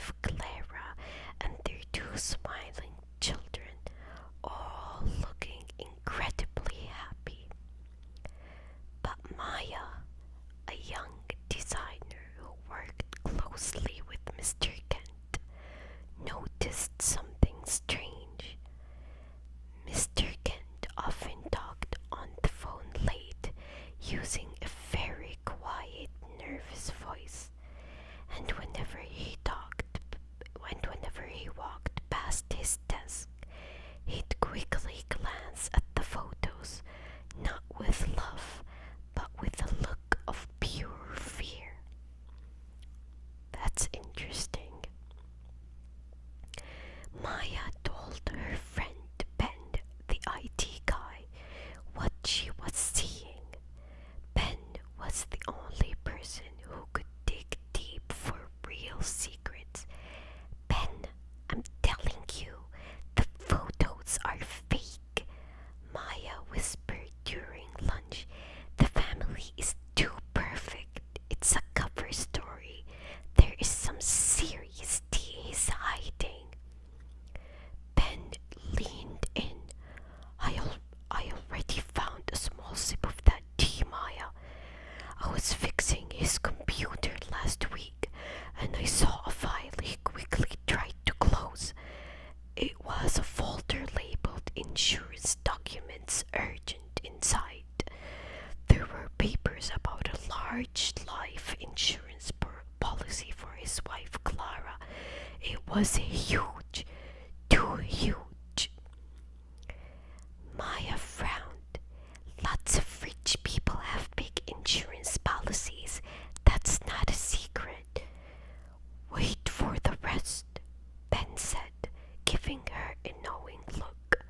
wife Clara and their two smiling children, all looking incredibly happy. But Maya, a young designer who worked closely with Mr. Kent, noticed something strange. Mr. Kent often talked on the phone late, using a very quiet, nervous voice, and whenever he walked past his desk, he'd quickly glance at the photos, not with love, but with a look of pure fear. That's interesting. Maya told her friend Ben, the IT guy, what she was seeing. Ben was the only person who could dig deep for real secrets. Ben, I'm telling you, the photos are fake, Maya whispered during lunch. The family is too perfect. It's a cover story. There is some serious tea he's hiding. Ben leaned in. I already found a small sip of that tea, Maya. I was fixing his computer last week, and I saw a file he quickly tried to close. It was a folder labeled Insurance Documents Urgent inside. There were papers about a large life insurance policy for his wife Clara. It was huge, too huge. Maya frowned. Lots of rich people have big insurance policies. That's not a secret. Wait for the rest, Ben said, giving her a knowing look.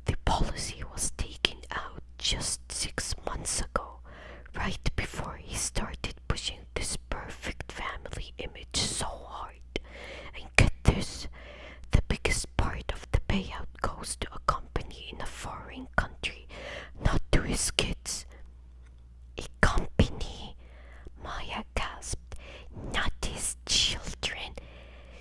The policy was taken out just 6 months ago, right before he started pushing this perfect family image so hard. And get this, the biggest part of the payout goes to a company in a foreign country, not to his kids. A company? Maya gasped. Not his children.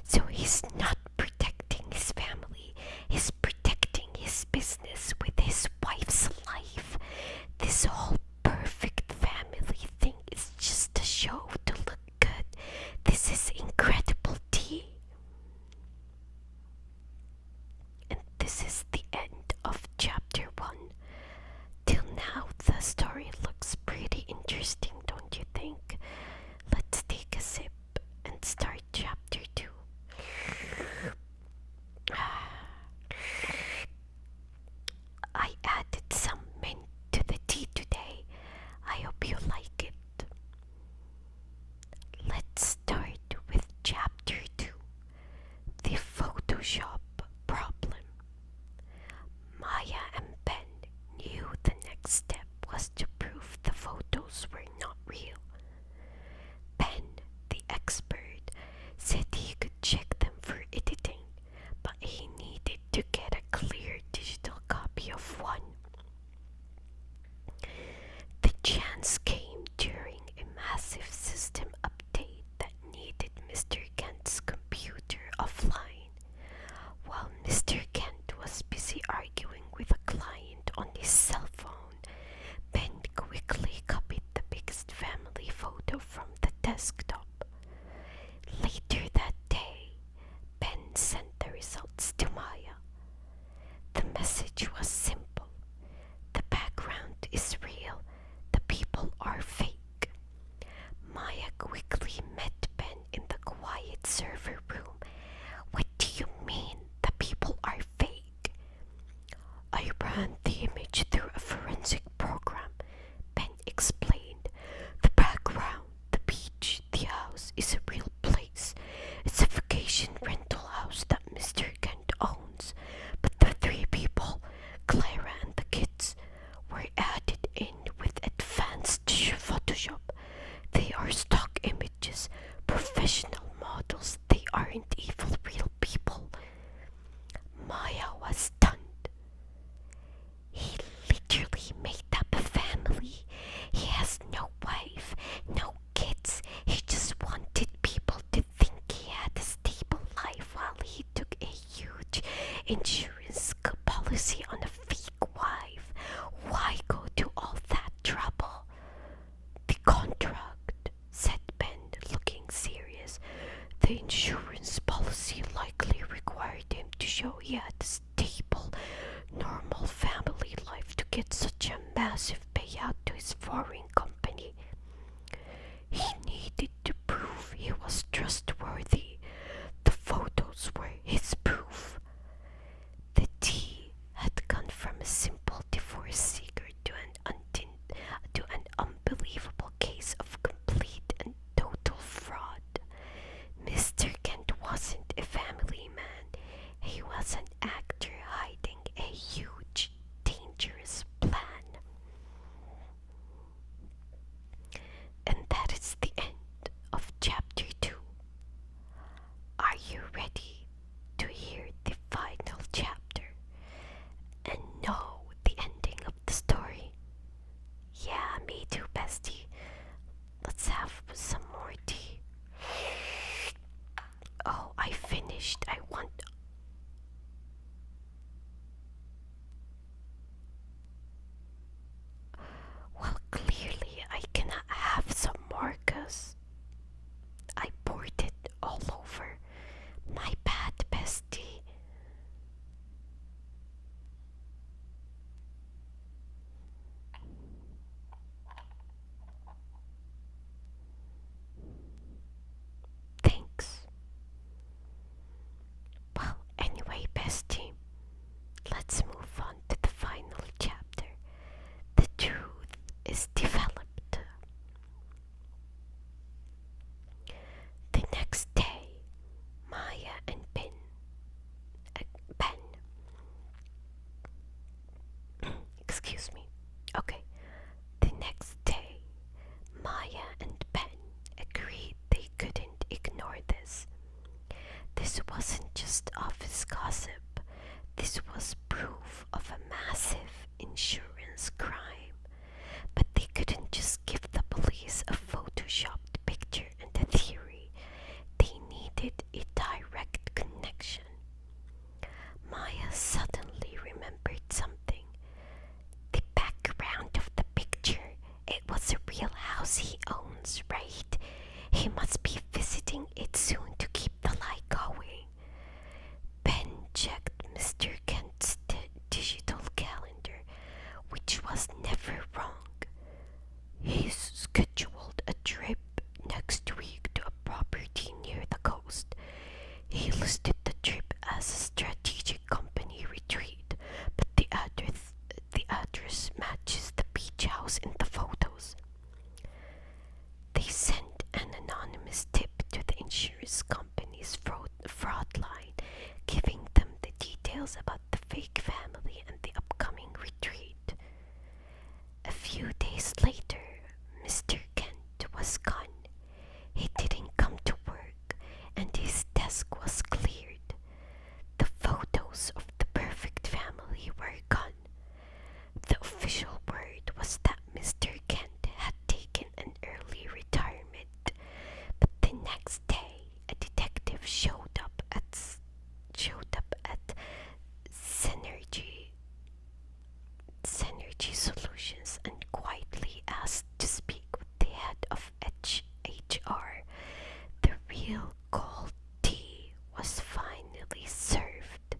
So he's not protecting his family. He's protecting his business with his wife's life. This whole perfect family thing is just a show to look good. This is incredible tea. And this is the end of chapter 1. Till now, the story looks pretty interesting, don't you think? Let's take a sip and start chapter 2. I added some mint to the tea today. I hope you like it. Let's start with chapter 2, the Photoshop problem. Maya and Ben knew the next step was to prove the photos were not real. Ben, the expert, said he could check them for editing, but he needed to get a clear digital copy of one. The chance came during a massive system update that needed Mr. Kent's computer offline. insurance policy on a fake wife. Why go to all that trouble? The contract, said Ben, looking serious. The insurance policy likely required him to show he had a stable, normal family life to get such a massive payout to his foreign company. He needed to prove he was trustworthy. The photos were his proof. The T had gone from a simple divorce seeker to an unbelievable case of complete and total fraud. Mr. Kent wasn't a family man. He was an actor hiding a huge, dangerous plan. And that is the end of chapter 2. Are you ready to hear the final chapter and know the ending of the story? Yeah, me too, bestie. Let's have some more tea. Oh, I finished. I want... Well, clearly I cannot have some more cause I poured it all over. My bad, bestie. Thanks. Well, anyway, bestie, let's move on to the final chapter. The truth is developed. The next day, Maya and Ben, excuse me. Okay, the next day, Maya and Ben agreed they couldn't ignore this. This wasn't just office gossip. This was proof of a massive insurance crime. But they couldn't just give the police a photoshopped picture and a theory. They needed a direct connection. Maya suddenly remembered something. The background of the picture. It was a real house he owns, right? He must be visiting it soon to keep the light going. Ben checked Mr. Kent's digital calendar, which was never wrong. He's scheduled a trip next week to a property near the coast. He listed the trip as a strategic company retreat, but the address matches the beach house in the photos. They sent an anonymous tip to the insurance company's fraud line, giving them the details about the fake family and the upcoming retreat. A few days later, Mr. Kent was gone. He didn't come to work, and his desk was cleared. The photos of the perfect family were gone. The official word was that Mr. Kent had taken an early retirement, but the next day a detective showed up at Synergy Solutions and quietly asked to speak with the head of HR. The real cold tea was finally served.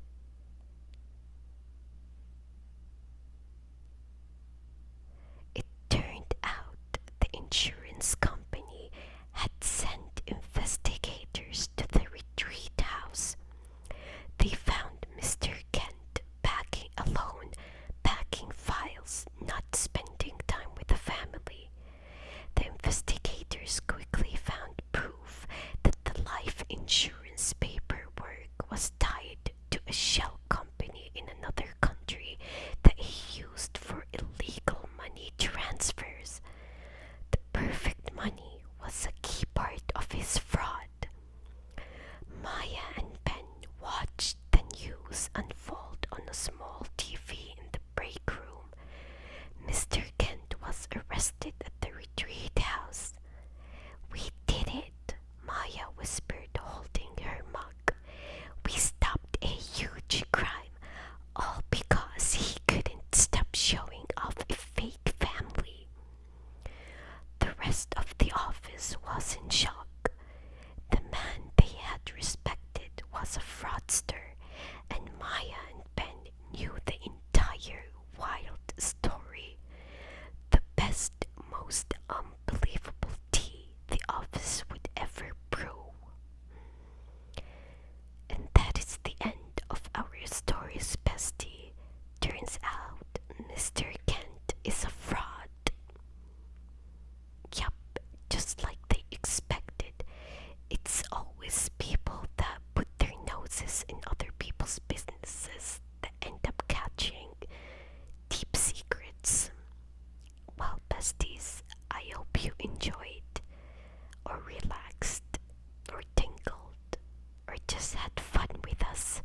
It turned out the insurance company had sent investigators to the retreat house. They found Mr. Kent packing alone, packing files, not spending time with the family. The investigators quickly found proof that the life insurance paperwork was tied to a shell company in another country that he used for illegal money transfers. The perfect money was a key part of his fraud. Maya and Ben watched the news unfold on a small TV in the break room. Mr. Kent was arrested at the retreat house. We did it, Maya whispered, holding her mug. We stopped a huge crime. was a fraudster, and Maya and Ben knew the entire wild story. The best, most unbelievable tea the office would ever brew. And that is the end of our story's bestie. Turns out Mr. Kent is a fraud. Yup, just like they expected. It's always people that put their noses in other people's businesses that end up catching deep secrets. Well, besties, I hope you enjoyed, or relaxed, or tingled, or just had fun with us.